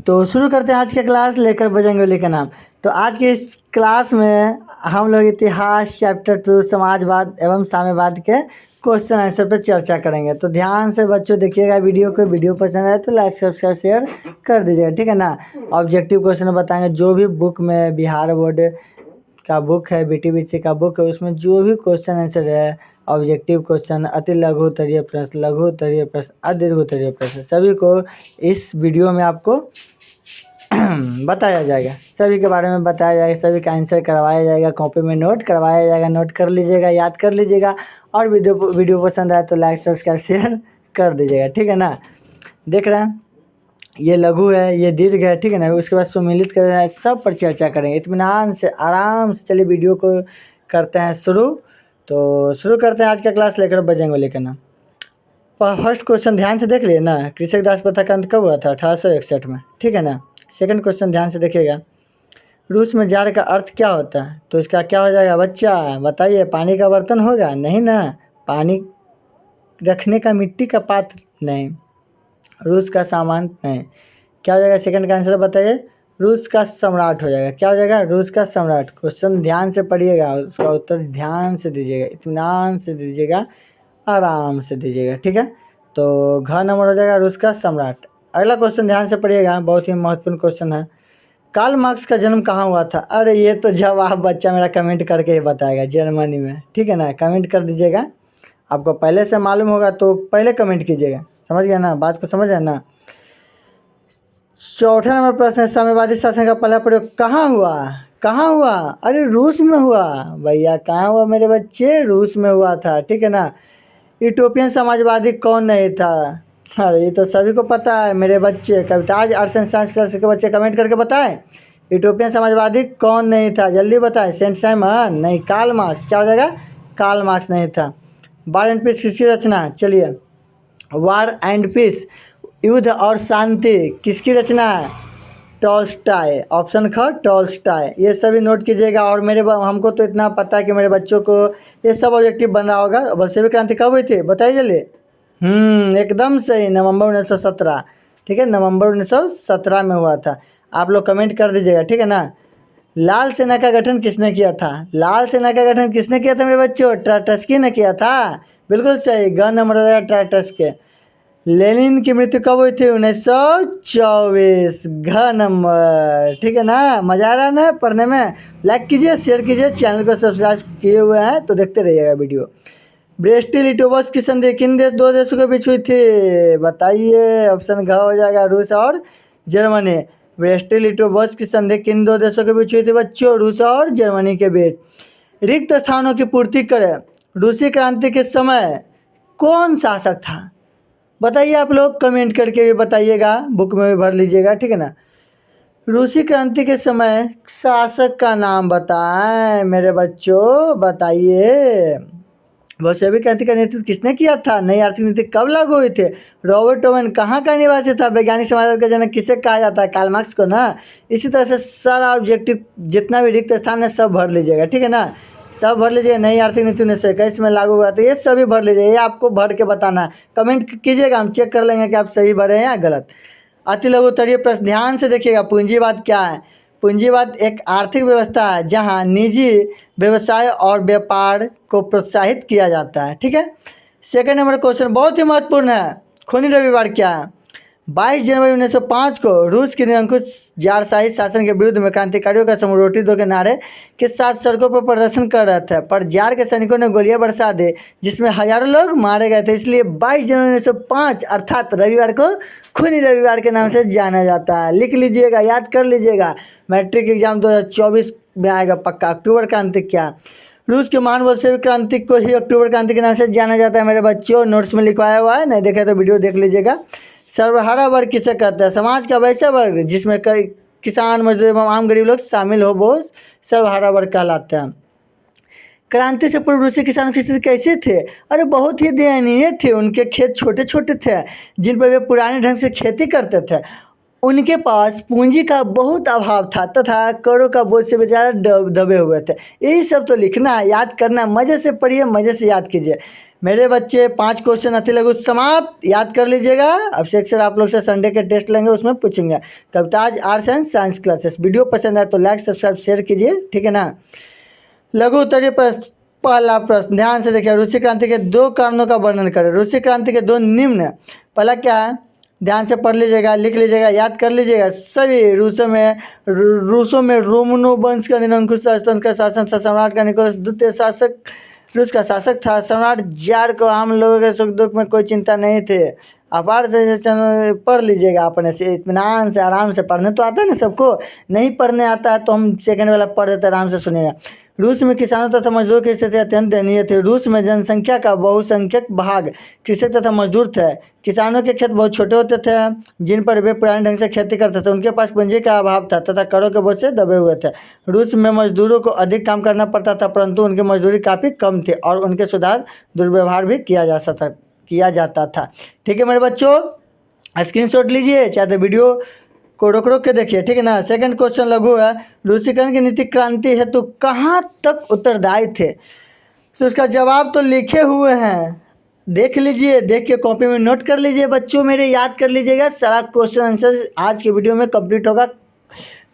तो शुरू करते हैं आज का क्लास लेकर बजरंगबली का नाम। तो आज के इस क्लास में हम लोग इतिहास चैप्टर 2 समाजवाद एवं साम्यवाद के क्वेश्चन आंसर पर चर्चा करेंगे। तो ध्यान से बच्चों देखिएगा वीडियो पसंद आए तो लाइक सब्सक्राइब शेयर कर दीजिएगा, ठीक है ना। ऑब्जेक्टिव क्वेश्चन बताएंगे, जो भी बुक में बिहार बोर्ड का बुक है, BTBC का बुक है, उसमें जो भी क्वेश्चन आंसर है, ऑब्जेक्टिव क्वेश्चन, अति लघु उत्तरीय प्रश्न, लघु उत्तरीय प्रश्न, अदीर्घ उत्तरीय प्रश्न, सभी को इस वीडियो में आपको बताया जाएगा, सभी के बारे में बताया जाएगा, सभी का आंसर करवाया जाएगा, कॉपी में नोट करवाया जाएगा, नोट कर लीजिएगा, याद कर लीजिएगा। और वीडियो पसंद आए तो लाइक सब्सक्राइब शेयर कर दीजिएगा, ठीक है ना। देख रहे हैं ये लघु है, ये दीर्घ है, ठीक है ना। उसके बाद सुमिलित कर रहे हैं, सब पर चर्चा करेंगे इत्मीनान से, आराम से। चलिए वीडियो को करते हैं शुरू। तो शुरू करते हैं आज का क्लास लेकर बजरंगबली का नाम। फर्स्ट क्वेश्चन ध्यान से देख लिए ना, कृषक दास प्रथा का अंत कब हुआ था? 1861 में, ठीक है ना। सेकंड क्वेश्चन ध्यान से देखिएगा, रूस में जाड़ का अर्थ क्या होता है? तो इसका क्या हो जाएगा बच्चा, बताइए। पानी का बर्तन होगा? नहीं ना, पानी रखने का मिट्टी का पात्र नहीं, रूस का सामान नहीं। क्या हो जाएगा सेकंड का आंसर बताइए? रूस का सम्राट हो जाएगा। क्या हो जाएगा? रूस का सम्राट। क्वेश्चन ध्यान से पढ़िएगा, उसका उत्तर ध्यान से दीजिएगा, इत्मीनान से दीजिएगा, आराम से दीजिएगा, ठीक है। तो घ नंबर हो जाएगा रूस का सम्राट। अगला क्वेश्चन ध्यान से पढ़िएगा, बहुत ही महत्वपूर्ण क्वेश्चन है। कार्ल मार्क्स का जन्म कहाँ हुआ था? अरे ये तो जवाब बच्चा मेरा कमेंट करके ही बताएगा, जर्मनी में, ठीक है ना। कमेंट कर दीजिएगा, आपको पहले से मालूम होगा तो पहले कमेंट कीजिएगा, समझ गया ना, बात को समझ है ना। चौथा नंबर प्रश्न है, साम्यवादी शासन का पहला प्रयोग कहाँ हुआ? कहाँ हुआ? अरे रूस में हुआ भैया। कहाँ हुआ मेरे बच्चे? रूस में हुआ था, ठीक है ना। यूटोपियन समाजवादी कौन नहीं था? अरे ये तो सभी को पता है मेरे बच्चे। Kavita's arts and science class के बच्चे कमेंट करके बताएं, यूटोपियन समाजवादी कौन नहीं था, जल्दी बताएं। सेंट साइमन नहीं, कार्ल मार्क्स। क्या हो जाएगा? कार्ल मार्क्स नहीं था। वार एंड पीस किसकी रचना? चलिए, वार एंड पीस, युद्ध और शांति, किसकी रचना है? टॉल्स्टॉय। ऑप्शन ख, टॉल्स्टॉय। ये सभी नोट कीजिएगा। और हमको तो इतना पता है कि मेरे बच्चों को ये सब ऑब्जेक्टिव बन रहा होगा। बल्शेविक क्रांति कब हुई थी बताइए जल्दी। एकदम सही, नवंबर 1917, ठीक है, नवंबर 1917 में हुआ था। आप लोग कमेंट कर दीजिएगा, ठीक है ना। लाल सेना का गठन किसने किया था? लाल सेना का गठन किसने किया था मेरे बच्चों? ट्राटस्की ने किया था, बिल्कुल सही। ग नंबर हो जाएगा ट्राटस्की। लेनिन की मृत्यु कब हुई थी? 1924, घ नंबर, ठीक है ना। मजा आ रहा है ना पढ़ने में? लाइक कीजिए, शेयर कीजिए, चैनल को सब्सक्राइब किए हुए हैं तो देखते रहिएगा वीडियो। ब्रेस्ट लिटोवस्क की संधि किन दो देशों के बीच हुई थी? बताइए। ऑप्शन घ हो जाएगा रूस और जर्मनी। ब्रेस्ट लिटोवस्क की संधि किन दो देशों के बीच हुई थी बच्चों? रूस और जर्मनी के बीच। रिक्त स्थानों की पूर्ति करे रूसी क्रांति के समय कौन शासक था? बताइए, आप लोग कमेंट करके भी बताइएगा, बुक में भी भर लीजिएगा, ठीक है ना। रूसी क्रांति के समय शासक का नाम बताएं मेरे बच्चों, बताइए। बोल्शेविक क्रांति का नेतृत्व किसने किया था? नई आर्थिक नीति कब लागू हुई थी? रॉबर्ट ओवन कहाँ का निवासी था? वैज्ञानिक समाजवाद का जनक किसे कहा जाता है? कार्ल मार्क्स को ना। इसी तरह से सारा ऑब्जेक्टिव जितना भी रिक्त स्थान है सब भर लीजिएगा, ठीक है ना। सब भर लीजिए। नई आर्थिक नीति 1921 में लागू हुआ, तो ये सभी भर लीजिए। ये आपको भर के बताना है, कमेंट कीजिएगा, हम चेक कर लेंगे कि आप सही भरे हैं या गलत। अति लघु उत्तरीय प्रश्न ध्यान से देखिएगा। पूंजीवाद क्या है? पूंजीवाद एक आर्थिक व्यवस्था है जहां निजी व्यवसाय और व्यापार को प्रोत्साहित किया जाता है, ठीक है। सेकंड नंबर क्वेश्चन बहुत ही महत्वपूर्ण है, खूनी रविवार क्या है? 22 जनवरी 1905 को रूस के निरंकुश जारशाही शासन के विरुद्ध में क्रांतिकारियों का समूह रोटी दो के नारे के साथ सड़कों पर प्रदर्शन कर रहे थे, पर जार के सैनिकों ने गोलियां बरसा दी जिसमें हजारों लोग मारे गए थे। इसलिए 22 जनवरी 1905 अर्थात रविवार को खूनी रविवार के नाम से जाना जाता है। लिख लीजिएगा, याद कर लीजिएगा, मैट्रिक एग्जाम 2024 में आएगा पक्का। अक्टूबर क्रांति क्या? रूस के महान बोल्शेविक क्रांति को ही अक्टूबर क्रांति के नाम से जाना जाता है मेरे बच्चों। नोट्स में लिखवाया हुआ है, नहीं देखे तो वीडियो देख लीजिएगा। सर्वहारा वर्ग किसे कहते हैं? समाज का वैसा वर्ग जिसमें कई किसान, मजदूर एवं आम गरीब लोग शामिल हो, वो सर्वहारा वर्ग कहलाते हैं। क्रांति से पूर्व रूसी किसानों की स्थिति कैसे थे? अरे बहुत ही दयनीय थे। उनके खेत छोटे छोटे थे जिन पर वे पुराने ढंग से खेती करते थे। उनके पास पूंजी का बहुत अभाव था तथा करों का बोझ से बेचारा दबे हुए थे। यही सब तो लिखना है, याद करना है, मज़े से पढ़िए, मज़े से याद कीजिए। मेरे बच्चे 5 क्वेश्चन अति लघु समाप्त, याद कर लीजिएगा। अब से अक्सर आप लोग से संडे के टेस्ट लेंगे, उसमें पूछेंगे। Kavita's arts and science classes. Video पसंद आए तो लाइक सब्सक्राइब शेयर कीजिए, ठीक है ना। लघु उत्तरीय प्रश्न, पहला प्रश्न ध्यान से देखिए। रूसी क्रांति के 2 कारणों का वर्णन करें। रूसी क्रांति के 2 निम्न, पहला क्या है, ध्यान से पढ़ लीजिएगा, लिख लीजिएगा, याद कर लीजिएगा। सभी रूसों में रोमनो वंश का निरंकुश राजतंत्र का शासन था। सम्राट का निकोलस द्वितीय शासक रूस का शासक था। सम्राट जार को आम लोगों के सुख दुख में कोई चिंता नहीं थे। अपार से पढ़ लीजिएगा अपने से, इत्मीनान से, आराम से। पढ़ने तो आता है ना सबको, नहीं पढ़ने आता है तो हम सेकंड वाला पढ़ देते, आराम से सुनिएगा। रूस में किसानों तथा मजदूरों की स्थिति अत्यंत दयनीय थी। रूस में जनसंख्या का बहुसंख्यक भाग कृषक तथा मजदूर थे। किसानों के खेत बहुत छोटे होते थे जिन पर वे पुराने ढंग से खेती करते थे। उनके पास पूंजी का अभाव था तथा करों के बोझ से दबे हुए थे। रूस में मजदूरों को अधिक काम करना पड़ता था परंतु उनकी मजदूरी काफ़ी कम थी और उनके सुधार दुर्व्यवहार भी किया जाता था। ठीक है मेरे बच्चों, स्क्रीनशॉट लीजिए, चाहे तो वीडियो को रोक रोक के देखिए, ठीक है ना। सेकंड क्वेश्चन लघु है। रूसीकरण की नीति क्रांति है तो कहाँ तक उत्तरदायी थे। तो इसका जवाब तो लिखे हुए हैं, देख लीजिए, देख के कॉपी में नोट कर लीजिए बच्चों मेरे, याद कर लीजिएगा। सारा क्वेश्चन आंसर आज के वीडियो में कंप्लीट होगा।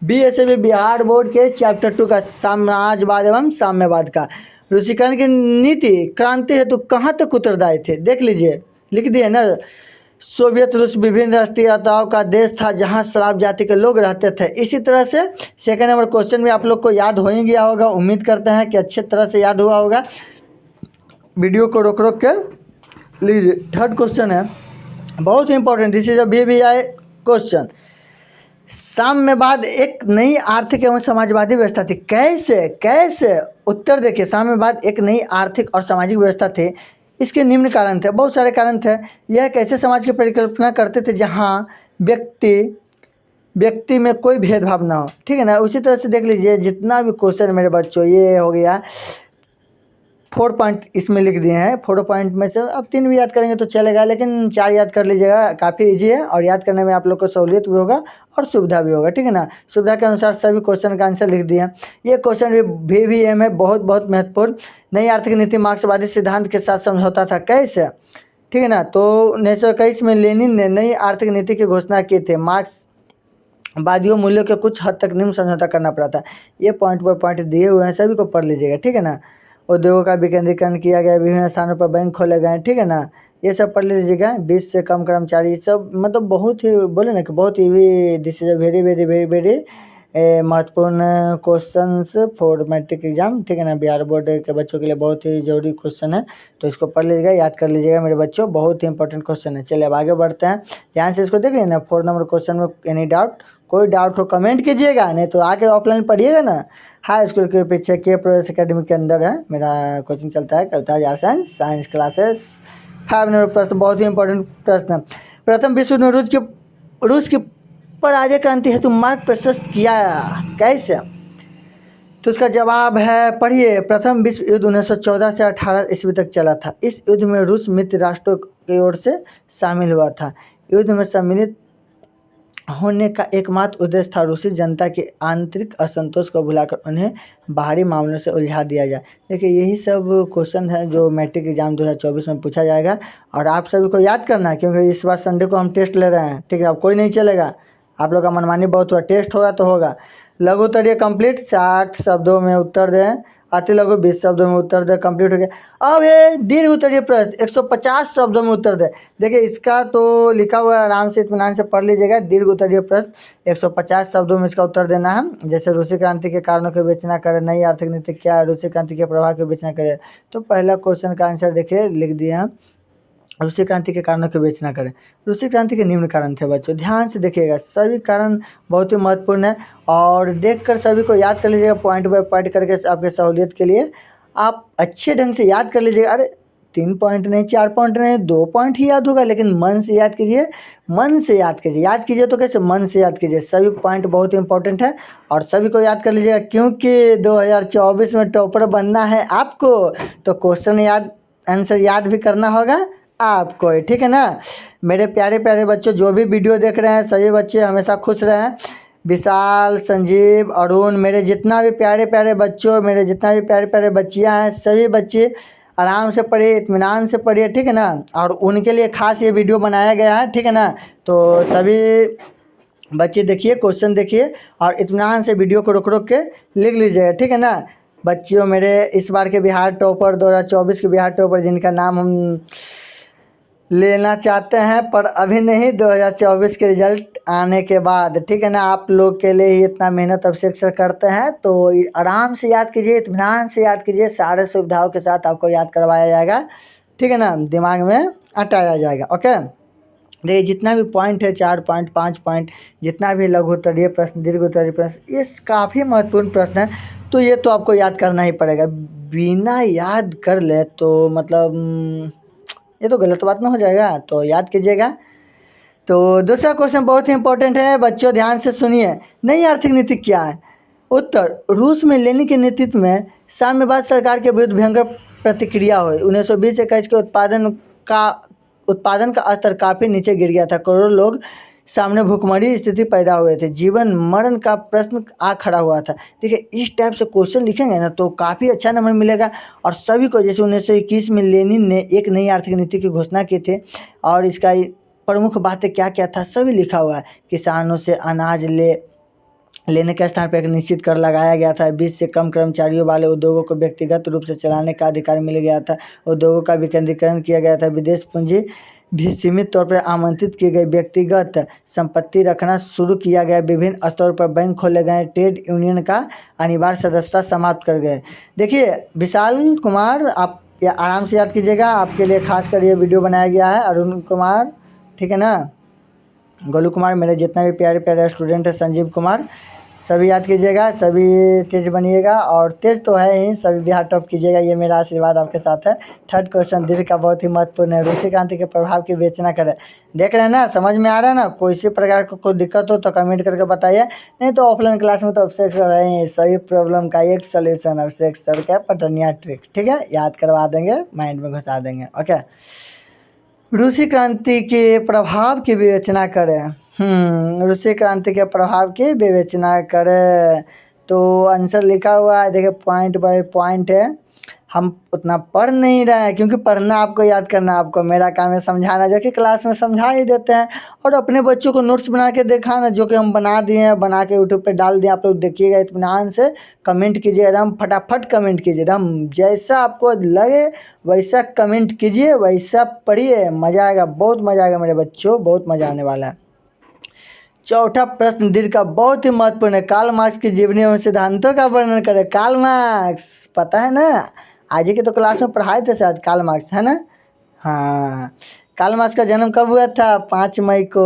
बीएसएबी बिहार बोर्ड के चैप्टर 2 का समाजवाद एवं साम्यवाद का। रूसीकरण की नीति क्रांति है तो कहाँ तक उत्तरदायी थे, देख लीजिए, लिख दिए ना। सोवियत रूस विभिन्न राष्ट्रीयताओं का देश था जहां स्लाव जाति के लोग रहते थे। इसी तरह से सेकंड नंबर क्वेश्चन भी आप लोग को याद हो ही गया होगा, उम्मीद करते हैं कि अच्छे तरह से याद हुआ होगा। वीडियो को रोक रोक के लीजिए। थर्ड क्वेश्चन है बहुत ही important, this is a VVI question. साम्यवाद एक नई आर्थिक एवं समाजवादी व्यवस्था थी। कैसे उत्तर देखिए। साम्यवाद एक नई आर्थिक और सामाजिक व्यवस्था थी। इसके निम्न कारण थे, बहुत सारे कारण थे। यह एक ऐसे समाज की परिकल्पना करते थे जहाँ व्यक्ति में कोई भेदभाव ना हो, ठीक है ना। उसी तरह से देख लीजिए जितना भी क्वेश्चन मेरे बच्चों, ये हो गया 4 पॉइंट इसमें लिख दिए हैं। 4 पॉइंट में से अब 3 भी याद करेंगे तो चलेगा, लेकिन 4 याद कर लीजिएगा, काफ़ी इजी है और याद करने में आप लोग को सहूलियत भी होगा और सुविधा भी होगा, ठीक है ना। सुविधा के अनुसार सभी क्वेश्चन का आंसर लिख दिए। ये क्वेश्चन भी VVM है, बहुत महत्वपूर्ण। नई आर्थिक नीति मार्क्सवादी सिद्धांत के साथ समझौता था। कैसे, ठीक है ना। तो 1921 में लेनिन ने नई आर्थिक नीति की घोषणा की थी। मार्क्सवादियों मूल्यों के कुछ हद तक निम्न समझौता करना पड़ा था। ये पॉइंट पर पॉइंट दिए हुए हैं, सभी को पढ़ लीजिएगा, ठीक है ना। उद्योगों का विकेंद्रीकरण किया गया, विभिन्न स्थानों पर बैंक खोले गए, ठीक है ना। ये सब पढ़ लीजिएगा। 20 से कम कर्मचारी, सब मतलब बहुत ही बोले ना कि बहुत ही दिस इज अ वेरी महत्वपूर्ण क्वेश्चंस फॉर मैट्रिक एग्जाम, ठीक है ना। बिहार बोर्ड के बच्चों के लिए बहुत ही जरूरी क्वेश्चन है, तो इसको पढ़ लीजिएगा, याद कर लीजिएगा मेरे बच्चों, बहुत ही इंपॉर्टेंट क्वेश्चन है। चलिए अब आगे बढ़ते हैं, ध्यान से इसको देख लेना। 4 नंबर क्वेश्चन में एनी डाउट, कोई डाउट हो कमेंट कीजिएगा, नहीं तो आके ऑफलाइन पढ़िएगा ना। हाई स्कूल के पीछे के प्रोग्रेस एकेडमी के अंदर है मेरा कोचिंग चलता है, Kavita's arts and science classes. 5 number प्रश्न बहुत ही इंपॉर्टेंट प्रश्न। प्रथम विश्व युद्ध में रूस की पराजय क्रांति हेतु मार्ग प्रशस्त किया कैसे। तो इसका जवाब है, पढ़िए। प्रथम विश्व युद्ध 1914 से 18 ईस्वी तक चला था। इस युद्ध में रूस मित्र राष्ट्रों की ओर से शामिल हुआ था। युद्ध में सम्मिलित होने का एकमात्र उद्देश्य था रूसी जनता के आंतरिक असंतोष को भुलाकर उन्हें बाहरी मामलों से उलझा दिया जाए। देखिए यही सब क्वेश्चन है जो मैट्रिक एग्जाम 2024 में पूछा जाएगा और आप सभी को याद करना है, क्योंकि इस बार संडे को हम टेस्ट ले रहे हैं, ठीक है। अब कोई नहीं चलेगा, आप लोग का मनमानी बहुत हुआ, टेस्ट होगा तो होगा। लघु उत्तरीय कंप्लीट, 60 शब्दों में उत्तर दें। अति लघु 20 शब्दों में उत्तर दें, कंप्लीट हो गया। अब ये दीर्घ उत्तरीय प्रश्न 150 शब्दों में उत्तर दें। देखिए इसका तो लिखा हुआ है, आराम से इत्मीनान से पढ़ लीजिएगा। दीर्घ उत्तरीय प्रश्न 150 शब्दों में इसका उत्तर देना है। जैसे रूसी क्रांति के कारणों की विवेचना करें, नई आर्थिक नीति क्या है, रूसी क्रांति के प्रभाव की विवेचना करें। तो पहला क्वेश्चन का आंसर देखिए लिख दिए हैं, रूसी क्रांति के कारणों की विवेचना करें। रूसी क्रांति के निम्न कारण थे बच्चों, ध्यान से देखिएगा, सभी कारण बहुत ही महत्वपूर्ण है और देखकर सभी को याद कर लीजिएगा पॉइंट बाय पॉइंट करके। आपके सहूलियत के लिए आप अच्छे ढंग से याद कर लीजिएगा। अरे 3 पॉइंट नहीं, 4 पॉइंट नहीं, 2 पॉइंट ही याद होगा, लेकिन मन से याद कीजिए, मन से याद कीजिए। याद कीजिए तो कैसे, मन से याद कीजिए। सभी पॉइंट बहुत ही इंपॉर्टेंट है और सभी को याद कर लीजिएगा, क्योंकि 2024 में टॉपर बनना है आपको, तो क्वेश्चन याद, आंसर याद भी करना होगा आपको ही, ठीक है ना। मेरे प्यारे प्यारे बच्चों, जो भी वीडियो देख रहे हैं सभी बच्चे हमेशा खुश रहें। विशाल, संजीव, अरुण, मेरे जितना भी प्यारे प्यारे बच्चों, मेरे जितना भी प्यारे प्यारे बच्चियाँ हैं, सभी बच्चे आराम से पढ़िए, इत्मीनान से पढ़िए, ठीक है ना। और उनके लिए खास ये वीडियो बनाया गया है, ठीक है ना। तो सभी बच्चे देखिए, क्वेश्चन देखिए और इत्मीनान से वीडियो को रोक रोक के लिख लीजिएगा, ठीक है ना। बच्चियों, मेरे इस बार के बिहार टॉपर 2024 के बिहार टॉपर जिनका नाम हम लेना चाहते हैं पर अभी नहीं, 2024 के रिजल्ट आने के बाद, ठीक है ना। आप लोग के लिए ही इतना मेहनत अभिषेक सर करते हैं, तो आराम से याद कीजिए, इत्मीनान से याद कीजिए, सारे सुविधाओं के साथ आपको याद करवाया जाएगा, ठीक है ना। दिमाग में अटाया जाएगा। ओके, देखिए जितना भी पॉइंट है, 4 पॉइंट 5 पॉइंट, जितना भी लघु उत्तरीय प्रश्न, दीर्घ उत्तरीय प्रश्न, ये काफ़ी महत्वपूर्ण प्रश्न है, तो ये तो आपको याद करना ही पड़ेगा। बिना याद कर ले तो मतलब ये तो गलत बात ना हो जाएगा, तो याद कीजिएगा। तो दूसरा क्वेश्चन बहुत ही इंपॉर्टेंट है बच्चों, ध्यान से सुनिए। नई आर्थिक नीति क्या है? उत्तर, रूस में लेनिन के नेतृत्व में साम्यवाद सरकार के विरुद्ध भयंकर प्रतिक्रिया हुई। 1920-21 के उत्पादन का स्तर काफ़ी नीचे गिर गया था। करोड़ों लोग सामने भूखमरी स्थिति पैदा हुए थे। जीवन मरण का प्रश्न आ खड़ा हुआ था। देखिए, इस टाइप से क्वेश्चन लिखेंगे ना तो काफ़ी अच्छा नंबर मिलेगा। और सभी को, जैसे 1921 में लेनिन ने एक नई आर्थिक नीति की घोषणा की थी और इसका प्रमुख बातें क्या क्या था सभी लिखा हुआ है। किसानों से अनाज लेने के स्थान पर एक निश्चित कर लगाया गया था। 20 से कम कर्मचारियों वाले उद्योगों को व्यक्तिगत रूप से चलाने का अधिकार मिल गया था। उद्योगों का विकेंद्रीकरण किया गया था। विदेश पूंजी भी सीमित तौर पर आमंत्रित की गई। व्यक्तिगत संपत्ति रखना शुरू किया गया। विभिन्न स्तरों पर बैंक खोले गए। ट्रेड यूनियन का अनिवार्य सदस्यता समाप्त कर गए। देखिए विशाल कुमार, आप आराम से याद कीजिएगा, आपके लिए खास कर ये वीडियो बनाया गया है। अरुण कुमार, ठीक है ना। गोलू कुमार, मेरे जितना भी प्यारे प्यारे स्टूडेंट है, संजीव कुमार, सभी याद कीजिएगा, सभी तेज बनिएगा। और तेज तो है ही, सभी बिहार टॉप कीजिएगा, ये मेरा आशीर्वाद आपके साथ है। थर्ड क्वेश्चन दीर्घ का बहुत ही महत्वपूर्ण है। रूसी क्रांति के प्रभाव की विवेचना करें। देख रहे हैं ना, समझ में आ रहा है ना। कोई सी प्रकार को कोई दिक्कत हो तो कमेंट करके बताइए, नहीं तो ऑफलाइन क्लास में तो अभिषेक सर रहेंगे। सभी प्रॉब्लम का एक सोल्यूशन अभिषेक सर का पटनिया ट्रिक, ठीक है, याद करवा देंगे, माइंड में घुसा देंगे। ओके, रूसी क्रांति के प्रभाव की विवेचना करें। रूसी क्रांति के प्रभाव की विवेचना करें, तो आंसर लिखा हुआ है, देखिए पॉइंट बाय पॉइंट है। हम उतना पढ़ नहीं रहे हैं क्योंकि पढ़ना आपको, याद करना आपको, मेरा काम है समझाना, जो कि क्लास में समझा ही देते हैं। और अपने बच्चों को नोट्स बना के दिखाना, जो कि हम बना दिए हैं, बना के यूट्यूब पे डाल दिए। आप लोग देखिएगा, इत्मीनान से कमेंट कीजिए, एकदम फटाफट कमेंट कीजिए, एकदम जैसा आपको लगे वैसा कमेंट कीजिए, वैसा पढ़िए, मज़ा आएगा, बहुत मज़ा आएगा मेरे बच्चों, बहुत मज़ा आने वाला है। चौथा प्रश्न दीर्घ का बहुत ही महत्वपूर्ण है। कार्ल मार्क्स की जीवनी एवं सिद्धांतों का वर्णन करें। कार्ल मार्क्स पता है ना, आज ही के तो क्लास में पढ़ाए थे शायद, कार्ल मार्क्स, है ना। हाँ, कार्ल मार्क्स का जन्म कब हुआ था? 5 मई को।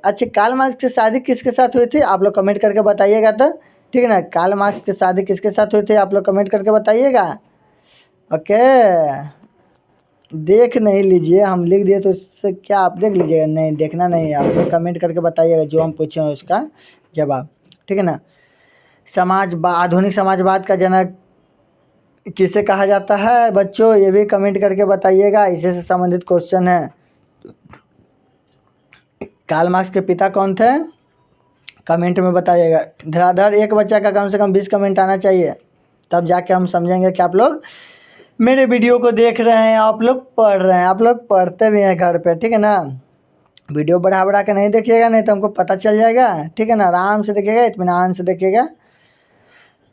अच्छा, कार्ल मार्क्स की शादी किसके साथ हुई थी? आप लोग कमेंट करके बताइएगा तो, ठीक है ना। कार्ल मार्क्स की शादी किसके साथ हुई थी? आप लोग कमेंट करके बताइएगा। ओके, देख नहीं लीजिए, हम लिख दिए तो इससे क्या आप देख लीजिएगा? नहीं, देखना नहीं, आप लोग कमेंट करके बताइएगा जो हम पूछे हैं उसका जवाब, ठीक है ना। आधुनिक समाजवाद का जनक किसे कहा जाता है बच्चों? ये भी कमेंट करके बताइएगा, इसी से संबंधित क्वेश्चन है। कार्ल मार्क्स के पिता कौन थे? कमेंट में बताइएगा। धराधर एक बच्चा का कम से कम 20 कमेंट आना चाहिए, तब जाके हम समझेंगे कि आप लोग मेरे वीडियो को देख रहे हैं, आप लोग पढ़ रहे हैं, आप लोग पढ़ते भी हैं घर पे, ठीक है ना। वीडियो बढ़ा बढ़ा के नहीं देखिएगा, नहीं तो हमको पता चल जाएगा, ठीक है ना। आराम से देखिएगा, इत्मीनान से देखिएगा।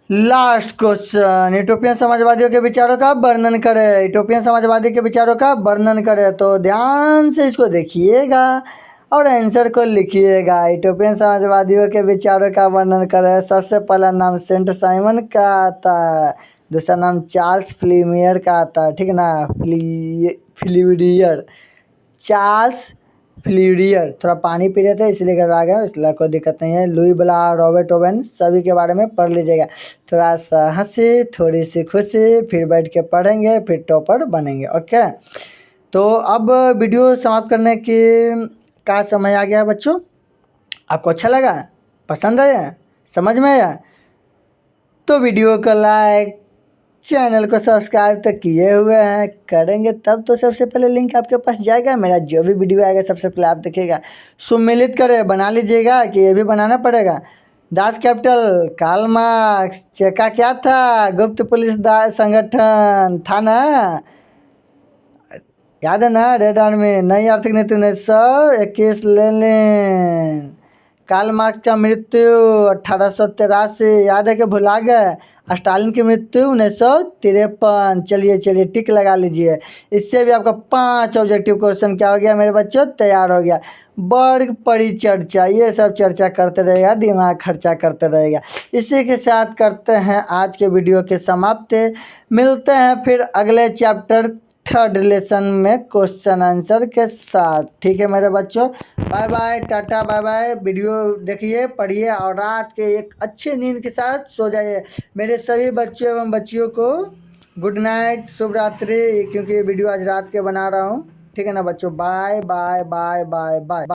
लास्ट क्वेश्चन, यूटोपियन समाजवादियों के विचारों का वर्णन करें। यूटोपियन समाजवादी के विचारों का वर्णन करें, तो ध्यान से इसको देखिएगा और आंसर को लिखिएगा। यूटोपियन समाजवादियों के विचारों का वर्णन करें। सबसे पहला नाम सेंट साइमन का आता है, दूसरा नाम चार्ल्स फ्लीमियर का आता है, ठीक है ना। फ्लीवियर, चार्ल्स फ्लीवियर, थोड़ा पानी पी रहे थे इसलिए घबरा गए, इसलिए कोई दिक्कत नहीं है। लुई ब्ला, रॉबर्ट ओवेन, सभी के बारे में पढ़ लीजिएगा। थोड़ा सा हंसी, थोड़ी सी खुशी, फिर बैठ के पढ़ेंगे, फिर टॉपर बनेंगे। ओके, तो अब वीडियो समाप्त करने की का समय आ गया बच्चों। आपको अच्छा लगा, पसंद आया, समझ में आया? तो वीडियो को लाइक, चैनल को सब्सक्राइब तो किए हुए हैं, करेंगे तब तो सबसे पहले लिंक आपके पास जाएगा, मेरा जो भी वीडियो आएगा सबसे पहले आप देखिएगा। सुमिलित करें बना लीजिएगा कि ये भी बनाना पड़ेगा। दास कैपिटल कार्ल मार्क्स चेका क्या था, गुप्त पुलिस संगठन था ना, याद है ना, रेड आर्मी। नई आर्थिक नीति 1921 लेनिन। कार्ल मार्क्स का मृत्यु 1883, याद है कि भुला गए। स्टालिन की मृत्यु 1953। चलिए टिक लगा लीजिए। इससे भी आपका 5 ऑब्जेक्टिव क्वेश्चन क्या हो गया मेरे बच्चों, तैयार हो गया। वर्ग परिचर्चा, ये सब चर्चा करते रहेगा, दिमाग खर्चा करते रहेगा। इसी के साथ करते हैं आज के वीडियो के समाप्त। मिलते हैं फिर अगले चैप्टर थर्ड रिलेशन में क्वेश्चन आंसर के साथ। ठीक है मेरे बच्चों, बाय बाय, टाटा, बाय बाय। वीडियो देखिए, पढ़िए और रात के एक अच्छे नींद के साथ सो जाइए। मेरे सभी बच्चों एवं बच्चियों को गुड नाइट, शुभ रात्रि, क्योंकि ये वीडियो आज रात के बना रहा हूँ। ठीक है ना बच्चों, bye bye bye bye bye.